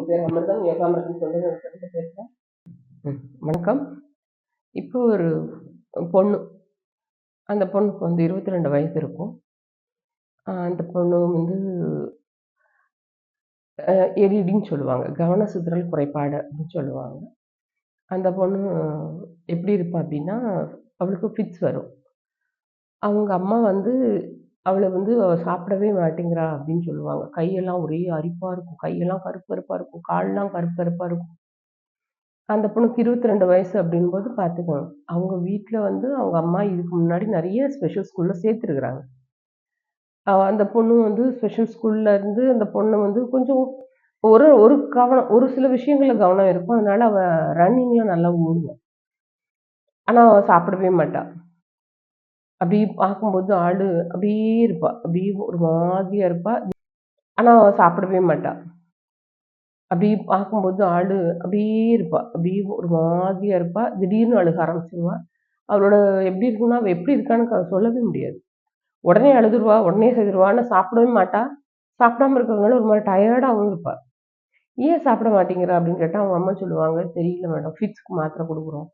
என் பேர் அமிர்தம், யோகாமிரதம் சொல்லிட்டு பேசுகிறேன். வணக்கம். இப்போ ஒரு பொண்ணு, அந்த பொண்ணுக்கு வந்து 22 வயசு இருக்கும். அந்த பொண்ணு வந்து ஏடிடின்னு சொல்லுவாங்க, கவன சிதறல் குறைபாடு அப்படின்னு சொல்லுவாங்க. அந்த பொண்ணு எப்படி இருப்பா அப்படின்னா, அவளுக்கு ஃபிட்ஸ் வரும். அவங்க அம்மா வந்து அவளை வந்து சாப்பிடவே மாட்டேங்கிறா அப்படின்னு சொல்லுவாங்க. கையெல்லாம் ஒரே அரிப்பா இருக்கும், கையெல்லாம் கருப்பு கருப்பா இருக்கும், கால்லாம் கருப்பு கருப்பா இருக்கும். அந்த பொண்ணுக்கு 22 வயசு அப்படின்போது பார்த்துக்கோங்க. அவங்க வீட்ல வந்து அவங்க அம்மா இதுக்கு முன்னாடி நிறைய ஸ்பெஷல் ஸ்கூல்ல சேர்த்துருக்குறாங்க. அந்த பொண்ணு வந்து ஸ்பெஷல் ஸ்கூல்ல இருந்து அந்த பொண்ணு வந்து கொஞ்சம் ஒரு ஒரு கவனம், ஒரு சில விஷயங்கள்ல கவனம் இருக்கும். அதனால அவ ரன்னிங்ல நல்லா ஓடுவா. ஆனா அவ சாப்பிடவே மாட்டா. அப்படியே பார்க்கும்போது ஆளு அப்படியே இருப்பா. அப்படியே ஒரு மாதிரியா இருப்பா. ஆனா அவ சாப்பிடவே மாட்டா. அப்படியே பார்க்கும்போது ஆளு அப்படியே இருப்பா. அப்படியே ஒரு மாதிரியா இருப்பா. திடீர்னு அழுக ஆரம்பிச்சுருவா. அவளோட எப்படி இருக்குன்னா, அவ எப்படி இருக்கான்னு சொல்லவே முடியாது. உடனே அழுதுருவா, உடனே செய்துருவா. ஆனா சாப்பிடவே மாட்டா. சாப்பிடாம இருக்கிறதுனால ஒரு மாரி டயர்டாவும் இருப்பா. "ஏன் சாப்பிட மாட்டேங்கிறா?" அப்படின்னு கேட்டா, அவங்க அம்மா சொல்லுவாங்க, "தெரியல மேடம். ஃபிட்ஸ்க்கு மாத்திரை குடுக்குறோம்.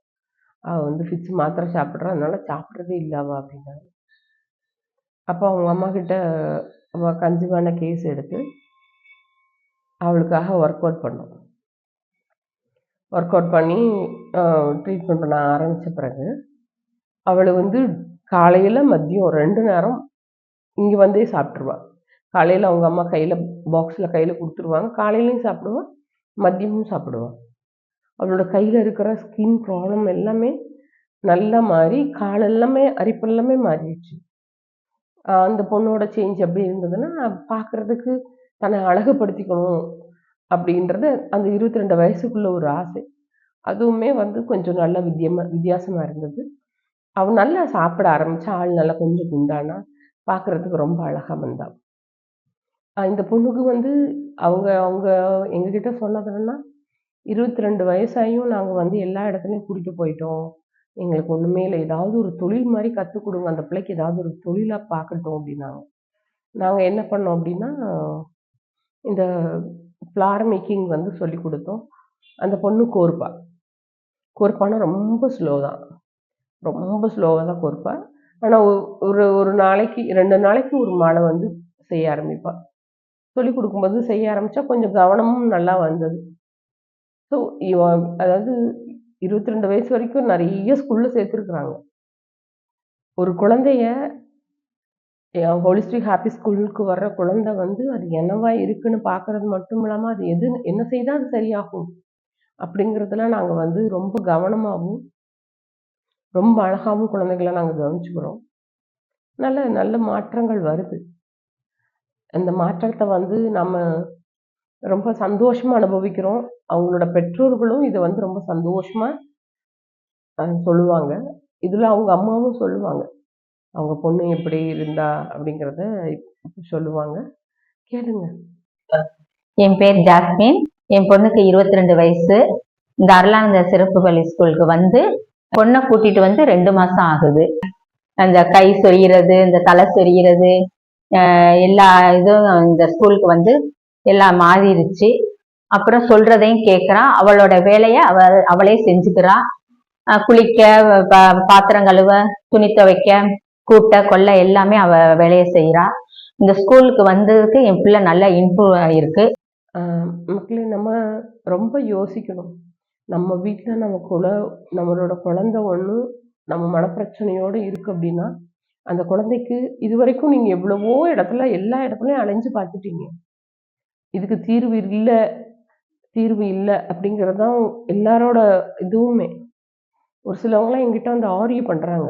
அவ வந்து ஃபிட்ஸ் மாத்திரை சாப்பிடுறா. அதனால சாப்பிடுறதே இல்ல அவ" அப்படின்னாங்க. அப்போ அவங்க அம்மாகிட்ட அவ கன்சீவான கேஸ் எடுத்து, அவளுக்காக ஒர்க் அவுட் பண்ணோம். ஒர்க் அவுட் பண்ணி ட்ரீட்மெண்ட் பண்ண ஆரம்பிச்ச பிறகு, அவள வந்து காலையில, மதியம் 2 நேரம் இங்க வந்தே சாப்பிட்டுருவா. காலையில அவங்க அம்மா கையில குடுத்துருவாங்க. காலையிலயும் சாப்பிடுவா, மதியமும் சாப்பிடுவா. அவளோட கையில இருக்கிற ஸ்கின் ப்ராப்ளம் எல்லாமே நல்லா மாறி, கால் எல்லாமே அரிப்பு எல்லாமே மாறிடுச்சு. அந்த பொண்ணோட சேஞ்ச் எப்படி இருந்ததுன்னா, பார்க்கறதுக்கு தன்னை அழகுபடுத்திக்கணும் அப்படின்றது அந்த 22 வயசுக்குள்ள ஒரு ஆசை. அதுவுமே வந்து கொஞ்சம் நல்லா வித்தியாசமா இருந்தது. அவ நல்லா சாப்பிட ஆரம்பிச்சா, ஆள் நல்லா கொஞ்சம் குண்டானா, பார்க்கறதுக்கு ரொம்ப அழகா வந்தா. இந்த பொண்ணுக்கு வந்து அவங்க அவங்க எங்ககிட்ட சொன்னது என்னன்னா, 22 வயசாயும் நாங்க வந்து எல்லா இடத்துலயும் கூட்டிட்டு போயிட்டோம். எங்களுக்கு ஒண்ணுமே இல்ல. ஏதாவது ஒரு தொழில் மாரி கத்துக் குடுங்க. அந்த பிள்ளைக்கு ஏதாவது ஒரு தொழிலா பார்க்கட்டும் அப்டின்னாங்க. நாங்க என்ன பண்ணோம் அப்டின்னா, இந்த ஃப்ளார் மேக்கிங் வந்து சொல்லிக் குடுத்தோம். அந்த பொண்ணு கோர்ப்பா. கோர்ப்பான்னா ரொம்ப ஸ்லோ தான். ரொம்ப ஸ்லோவா தான் கோர்ப்பா. ஆனா ஒரு ஒரு நாளைக்கு 2 நாளைக்கு ஒரு மாலை வந்து செய்ய ஆரம்பிப்பா. சொல்லிக் குடுக்கும்போது செய்ய ஆரம்பிச்சா கொஞ்சம் கவனமும் நல்லா வந்தது. ஸோ இவ அதாவது 22 வயசு வரைக்கும் நெறைய ஸ்கூல்ல சேர்த்துருக்குறாங்க. ஒரு குழந்தைய ஹோலிஸ்டிக் ஹாப்பி ஸ்கூலுக்கு வர்ற குழந்தை வந்து அது என்னவா இருக்குன்னு பார்க்கறது மட்டும் இல்லாம, அது என்ன செய்தா அது சரியாகும் அப்படிங்கிறதுல நாங்க வந்து ரொம்ப கவனமாவும், ரொம்ப அழகாவும் குழந்தைகள நாங்க கவனிச்சுக்கிறோம். நல்ல நல்ல மாற்றங்கள் வருது. அந்த மாற்றத்த வந்து நம்ம ரொம்ப சந்தோஷமா அனுபவிக்கிறோம். அவங்களோட பெற்றோர்களும் இத வந்து ரொம்ப சந்தோஷமா சொல்லுவாங்க. இதுல அவங்க அம்மாவும் சொல்லுவாங்க. அவங்க பொண்ணு எப்படி இருந்தா அப்படிங்கிறத சொல்லுவாங்க. கேளுங்க. என் பேர் ஜாஸ்மின். என் பொண்ணுக்கு 22 வயசு. இந்த அருளானந்த சிறப்பு பள்ளி ஸ்கூலுக்கு வந்து பொண்ணை கூட்டிட்டு வந்து 2 மாசம் ஆகுது. அந்த கை சொரிகிறது, இந்த தலை சொரிகிறது, எல்லா இதுவும் இந்த ஸ்கூலுக்கு வந்து எல்லாம் மாறிடுச்சு. அப்புறம் சொல்றதையும் கேட்கிறா. அவளோட வேலையை அவளே செஞ்சுக்கிறா. குளிக்க, பாத்திரம் கழுவ, துணி துவைக்க, கூட்ட கொல்ல எல்லாமே அவ வேலையை செய்யறா. இந்த ஸ்கூலுக்கு வந்ததுக்கு என் பிள்ளை நல்லா இம்ப்ரூவ் ஆயிருக்கு. மக்களே, நம்ம ரொம்ப யோசிக்கணும். நம்ம வீட்டுல நம்மளோட குழந்தை ஒண்ணு நம்ம மனப்பிரச்சனையோட இருக்கு அப்படின்னா, அந்த குழந்தைக்கு இதுவரைக்கும் நீங்க எவ்வளவோ இடத்துல எல்லா இடத்துலயும் அலைஞ்சு பார்த்துட்டீங்க. இதுக்கு தீர்வு இல்ல அப்படிங்கிறது தான் எல்லாரோட இதுவுமே. ஒரு சிலவங்கலாம் என்கிட்ட வந்து ஆர்கியூ பண்றாங்க.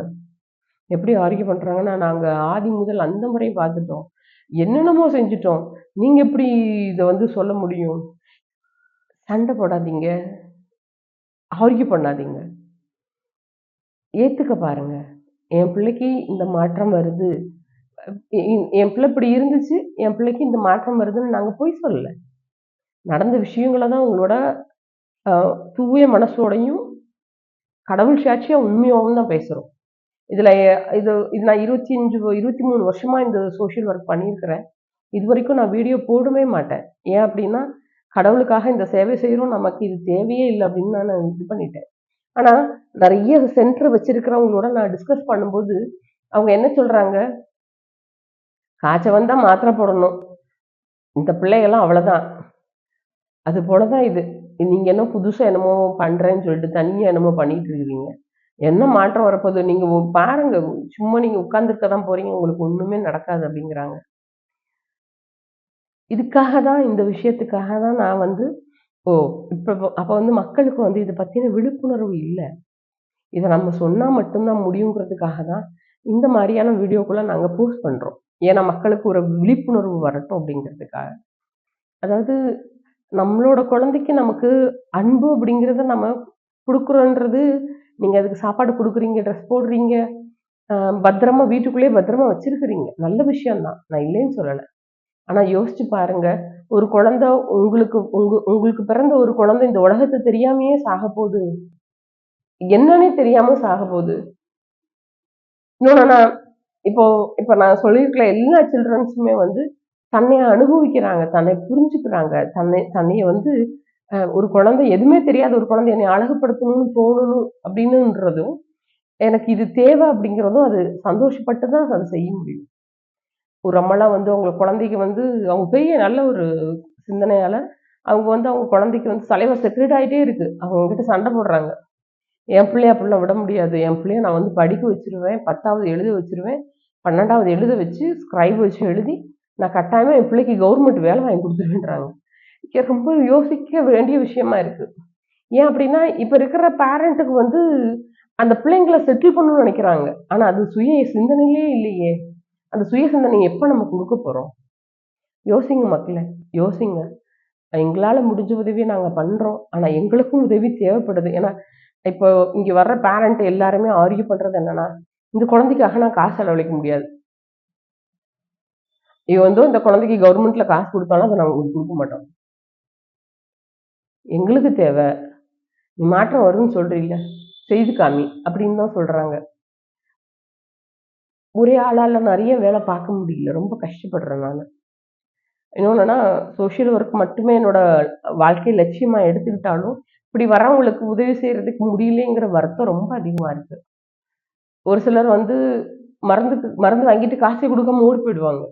எப்படி ஆர்கியூ பண்றாங்கன்னா, நாங்க ஆதி முதல் அந்தம் வரை பார்த்துட்டோம். என்னென்னமோ செஞ்சுட்டோம். நீங்க எப்படி இத வந்து சொல்ல முடியும்? சண்டை போடாதீங்க. ஆர்கியூ பண்ணாதீங்க. ஏத்துக்க பாருங்க. என் பிள்ளைக்கு இந்த மாற்றம் வருது. என் பிள்ளை இப்படி இருந்துச்சு. என் பிள்ளைக்கு இந்த மாற்றம் வருதுன்னு நாங்க பொய் சொல்லல. நடந்த விஷயங்கள தான் உங்களோட தூய மனசோடையும், கடவுள் சாட்சியா உண்மையாவும் தான் பேசுறோம். இதுல இது இது நான் 23 வருஷமா இந்த சோசியல் ஒர்க் பண்ணியிருக்கிறேன். இதுவரைக்கும் நான் வீடியோ போடவே மாட்டேன். ஏன் அப்படின்னா, கடவுளுக்காக இந்த சேவை செய்கிறோம், நமக்கு இது தேவையே இல்லை அப்படின்னு நான் இது பண்ணிட்டேன். ஆனால் நிறைய சென்டர் வச்சிருக்கிறவங்களோட நான் டிஸ்கஸ் பண்ணும்போது அவங்க என்ன சொல்றாங்க, காய்ச்சல் வந்தா மாத்திரை போடணும், இந்த பிள்ளைகள்லாம் அவ்வளோதான், அது போலதான் இது. நீங்க என்ன புதுசா என்னமோ பண்றேன்னு சொல்லிட்டு தனியா என்னமோ பண்ணிட்டு இருக்கிறீங்க, என்ன மாற்றம் வரப்போகுது, நீங்க பாருங்க, சும்மா நீங்க உட்கார்ந்துருக்க தான் போறீங்க, உங்களுக்கு ஒண்ணுமே நடக்காது அப்படிங்கிறாங்க. இதுக்காக தான், இந்த விஷயத்துக்காக தான் நான் வந்து ஓ இப்ப அப்ப வந்து மக்களுக்கு வந்து இதை பத்தின விழிப்புணர்வு இல்லை, இதை நம்ம சொன்னா மட்டும்தான் முடியுங்கிறதுக்காக தான் இந்த மாதிரியான வீடியோக்குள்ள நாங்க போஸ்ட் பண்றோம். ஏன்னா மக்களுக்கு ஒரு விழிப்புணர்வு வரட்டும் அப்படிங்கிறதுக்காக. அதாவது நம்மளோட குழந்தைக்கு நமக்கு அன்பு அப்படிங்கிறத நம்ம குடுக்குறோன்றது, நீங்க அதுக்கு சாப்பாடு குடுக்குறீங்க, ட்ரெஸ் போடுறீங்க, பத்திரமா வீட்டுக்குள்ளேயே பத்திரமா வச்சிருக்கிறீங்க, நல்ல விஷயம் தான், நான் இல்லைன்னு சொல்லலை. ஆனா யோசிச்சு பாருங்க, ஒரு குழந்தை உங்களுக்கு உங்களுக்கு பிறந்த ஒரு குழந்தை இந்த உலகத்தை தெரியாமையே சாக போகுது, என்னன்னே தெரியாம சாக போகுது. இன்னொன்னு நான் இப்போ இப்போ நான் சொல்லியிருக்கிற எல்லா சில்ட்ரன்ஸுமே வந்து தன்னை அனுபவிக்கிறாங்க, தன்னை புரிஞ்சுக்கிறாங்க, தன்னைய வந்து ஒரு குழந்தை, எதுவுமே தெரியாத ஒரு குழந்தை என்னை அழகுபடுத்தணும்னு தோணணும் அப்படின்னுன்றதும், எனக்கு இது தேவை அப்படிங்கிறதும், அது சந்தோஷப்பட்டு தான் அதை செய்ய முடியும். ஒரு அம்மாலாம் வந்து அவங்க குழந்தைக்கு வந்து அவங்க பெரிய நல்ல ஒரு சிந்தனையால அவங்க வந்து அவங்க குழந்தைக்கு வந்து தலைவர் செக்ரெட் ஆகிட்டே இருக்கு, அவங்க கிட்ட சண்டை போடுறாங்க. என் பிள்ளைய அப்படிலாம் விட முடியாது, என் பிள்ளைய நான் வந்து படிக்க வச்சிருவேன், 10வது எழுத வச்சிருவேன், 12வது எழுத வச்சு ஸ்கிரைப் வச்சு எழுதி நான் கட்டாயமா என் பிள்ளைக்கு கவர்மெண்ட் வேலை வாங்கி கொடுத்துருவேன்றாங்க. ரொம்ப யோசிக்க வேண்டிய விஷயமா இருக்கு. ஏன் அப்படின்னா, இப்ப இருக்கிற பேரண்ட்டுக்கு வந்து அந்த பிள்ளைங்களை செட்டில் பண்ணணும்னு நினைக்கிறாங்க, ஆனா அது சுய சிந்தனையிலே இல்லையே. அந்த சுய சிந்தனை எப்ப நம்ம கொடுக்க போறோம்? யோசிங்க மக்களே, யோசிங்க. எங்களால முடிஞ்ச உதவியை நாங்க பண்றோம், ஆனா எங்களுக்கும் உதவி தேவைப்படுது. ஏன்னா இப்போ இங்க வர்ற பேரண்ட் எல்லாருமே ஆர்கியூ பண்றது என்னன்னா, இந்த குழந்தைக்காக நான் காசு செலவழிக்க முடியாது, இது வந்து இந்த குழந்தைக்கு கவர்மெண்ட்ல காசு கொடுத்தாலும் அதை நாங்க உங்களுக்கு கொடுக்க மாட்டோம், எங்களுக்கு தேவை, நீ மாற்றம் வரும்னு சொல்றீங்க, செய்து காமி அப்படின்னு தான் சொல்றாங்க. ஒரே ஆளால நிறைய வேலை பார்க்க முடியல, ரொம்ப கஷ்டப்படுறேன் நான். இன்னொன்னுன்னா, சோஷியல் ஒர்க் மட்டுமே என்னோட வாழ்க்கை லட்சியமா எடுத்துக்கிட்டாலும், இப்படி வரவங்களுக்கு உதவி செய்யறதுக்கு முடியலைங்கிற வருத்தம் ரொம்ப அதிகமா இருக்கு. ஒரு சிலர் வந்து மருந்து வாங்கிட்டு காசே கொடுக்காம ஓடி போயிடுவாங்க,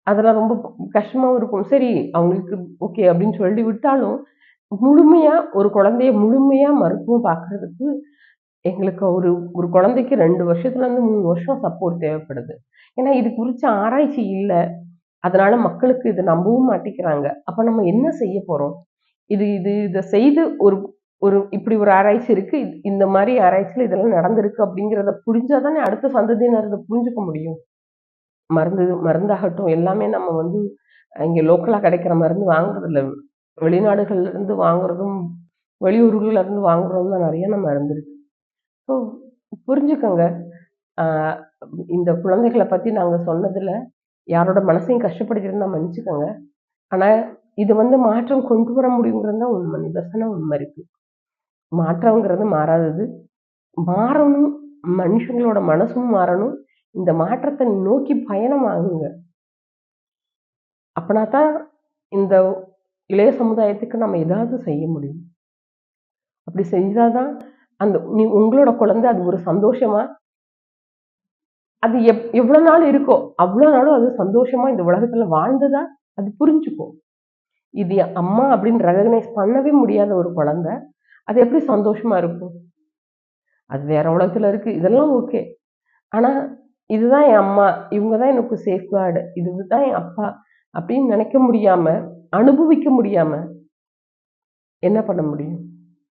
அதெல்லாம் ரொம்ப கஷ்டமாவும் இருக்கும். சரி, அவங்களுக்கு ஓகே அப்படின்னு சொல்லி விட்டாலும், முழுமையா ஒரு குழந்தைய முழுமையா மருத்துவம் பார்க்கறதுக்கு எங்களுக்கு ஒரு ஒரு குழந்தைக்கு 2 வருஷத்துல இருந்து 3 வருஷம் சப்போர்ட் தேவைப்படுது. ஏன்னா இது குறிச்ச ஆராய்ச்சி இல்ல, அதனால மக்களுக்கு இதை நம்பவும் மாட்டேங்கிறாங்க. அப்ப நம்ம என்ன செய்ய போறோம்? இதை செய்து ஒரு ஒரு இப்படி ஒரு ஆராய்ச்சி இருக்கு, இந்த மாதிரி ஆராய்ச்சியில இதெல்லாம் நடந்திருக்கு அப்படிங்கிறத புரிஞ்சாதானே அடுத்த சந்ததியினர் இதை புரிஞ்சுக்க முடியும். மருந்தாகட்டும் எல்லாமே நம்ம வந்து இங்க லோக்கலா கிடைக்கிற மருந்து வாங்குறது இல்ல, வெளிநாடுகள்ல இருந்து வாங்குறதும் வெளியூர்கள்ல இருந்து வாங்குறதும் தான் நிறைய நம்ம இருந்திருக்கு. ஸோ புரிஞ்சுக்கோங்க. ஆஹ் இந்த குழந்தைகளை பத்தி நாங்க சொன்னதுல யாரோட மனசையும் கஷ்டப்படுத்திருந்தா மன்னிச்சுக்கோங்க. ஆனா இது வந்து மாற்றம் கொண்டு வர முடியுங்கிறது தான் உண்மை, நிதர்சன உண்மை இருக்கு. மாற்றம்ங்கிறது மாறாதது, மாறணும், மனுஷங்களோட மனசும் மாறணும். இந்த மாற்றத்தை நோக்கி பயணம் ஆகுங்க. அப்பனா தான் இந்த இளைய சமுதாயத்துக்கு நம்ம ஏதாவது செய்ய முடியும். அப்படி செஞ்சாதான் அந்த உங்களோட குழந்தை அது ஒரு சந்தோஷமா, அது எவ்வளவு நாள் இருக்கோ அவ்வளவு நாளும் அது சந்தோஷமா இந்த உலகத்துல வாழ்ந்ததா அது புரிஞ்சுக்கும். இது என் அம்மா அப்படின்னு ரெகக்னைஸ் பண்ணவே முடியாத ஒரு குழந்தை அது எப்படி சந்தோஷமா இருக்கும்? அது வேற உலகத்துல இருக்கு, இதெல்லாம் ஓகே. ஆனா இதுதான் என் அம்மா, இவங்கதான் எனக்கு சேஃப்கார்டு, இதுதான் என் அப்பா அப்படின்னு நினைக்க முடியாம, அனுபவிக்க முடியாம என்ன பண்ண முடியும்?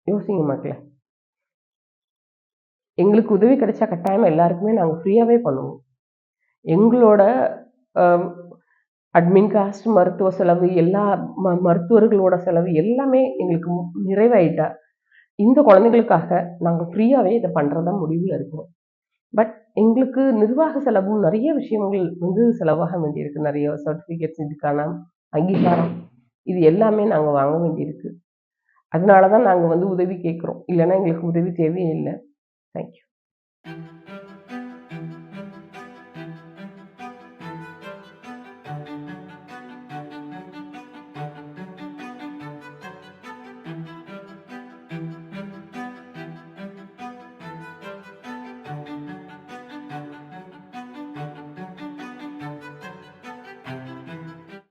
யோசிங்க மக்களே. எங்களுக்கு உதவி கிடைச்சா கட்டாயமா எல்லாருக்குமே நாங்க ஃப்ரீயாவே பண்ணுவோம். எங்களோட அட்மின் காஸ்ட், மருத்துவ செலவு, எல்லா மருத்துவர்களோட செலவு எல்லாமே எங்களுக்கு நிறைவாயிட்டா இந்த குழந்தைகளுக்காக நாங்க ஃப்ரீயாவே இதை பண்றதா முடிவுல இருக்கிறோம். பட் எங்களுக்கு நிர்வாக செலவும் நிறைய விஷயங்கள் வந்து செலவாக வேண்டியிருக்கு, நிறைய சர்டிபிகேட்ஸ், இதுக்கான அங்கீகாரம், இது எல்லாமே நாங்க வாங்க வேண்டியிருக்கு. அதனாலதான் நாங்க வந்து உதவி கேட்கிறோம், இல்லைன்னா எங்களுக்கு உதவி தேவையே இல்லை. தேங்க்யூ.